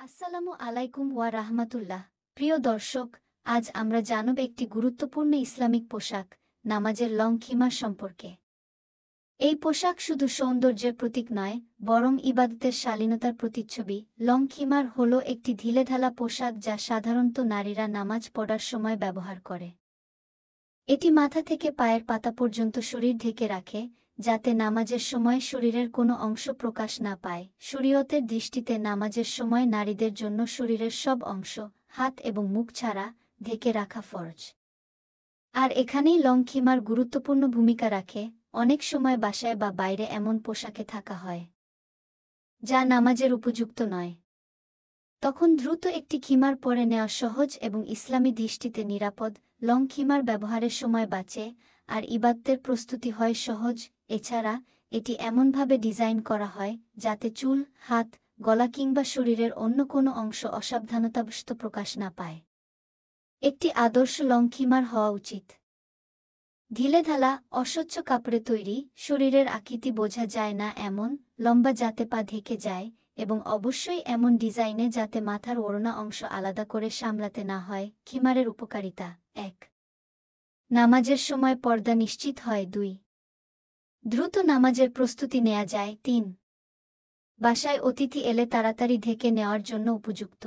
আসসালামু আলাইকুম ওয়া রাহমাতুল্লাহ। প্রিয় দর্শক, আজ আমরা জানব একটি গুরুত্বপূর্ণ ইসলামিক পোশাক, নামাজের লং খিমার সম্পর্কে। এই পোশাক শুধু সৌন্দর্যের প্রতীক নয়, বরং ইবাদতের শালীনতার প্রতিচ্ছবি। লং খিমার হল একটি ঢিলেঢালা পোশাক যা সাধারণত নারীরা নামাজ পড়ার সময় ব্যবহার করে। এটি মাথা থেকে পায়ের পাতা পর্যন্ত শরীর ঢেকে রাখে, যাতে নামাজের সময় শরীরের কোনো অংশ প্রকাশ না পায়। শরীয়তের দৃষ্টিতে নামাজের সময় নারীদের জন্য শরীরের সব অংশ, হাত এবং মুখ ছাড়া, ঢেকে রাখা ফরজ। আর এখানেই লং খিমার গুরুত্বপূর্ণ ভূমিকা রাখে। অনেক সময় বাসায় বা বাইরে এমন পোশাকে থাকা হয় যা নামাজের উপযুক্ত নয়। তখন দ্রুত একটি খিমার পরে নেওয়া সহজ এবং ইসলামী দৃষ্টিতে নিরাপদ। লং খিমার ব্যবহারের সময় বাঁচে, আর ইবাদতের প্রস্তুতি হয় সহজ। এছাড়া এটি এমনভাবে ডিজাইন করা হয় যাতে চুল, হাত, গলা কিংবা শরীরের অন্য কোনো অংশ অসাবধানতাবশত প্রকাশ না পায়। একটি আদর্শ লং খিমার হওয়া উচিত ঢিলেঢালা, অস্বচ্ছ কাপড়ে তৈরি, শরীরের আকৃতি বোঝা যায় না এমন, লম্বা যাতে পা ঢেকে যায়, এবং অবশ্যই এমন ডিজাইনে যাতে মাথার ওড়না অংশ আলাদা করে সামলাতে না হয়। খিমারের উপকারিতা: ১. নামাজের সময় পর্দা নিশ্চিত হয়। ২. দ্রুত নামাজের প্রস্তুতি নেওয়া যায়। ৩. বাসায় অতিথি এলে তাড়াতাড়ি ঢেকে নেওয়ার জন্য উপযুক্ত।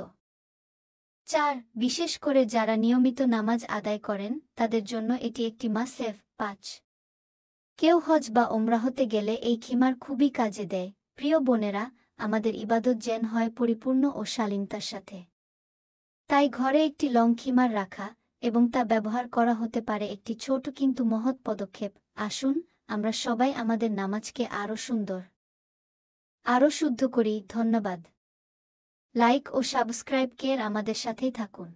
৪. বিশেষ করে যারা নিয়মিত নামাজ আদায় করেন তাদের জন্য এটি একটি মাস্ট-হ্যাভ। ৫. কেউ হজ বা ওমরাহতে গেলে এই খিমার খুবই কাজে দেয়। প্রিয় বোনেরা, আমাদের ইবাদত যেন হয় পরিপূর্ণ ও শালীনতার সাথে। তাই ঘরে একটি লং খিমার রাখা এবং তা ব্যবহার করা হতে পারে একটি ছোট কিন্তু মহৎ পদক্ষেপ। আসুন আমরা সবাই আমাদের নামাজকে আরও সুন্দর, আরও শুদ্ধ করি। ধন্যবাদ। লাইক ও সাবস্ক্রাইব করে আমাদের সাথেই থাকুন।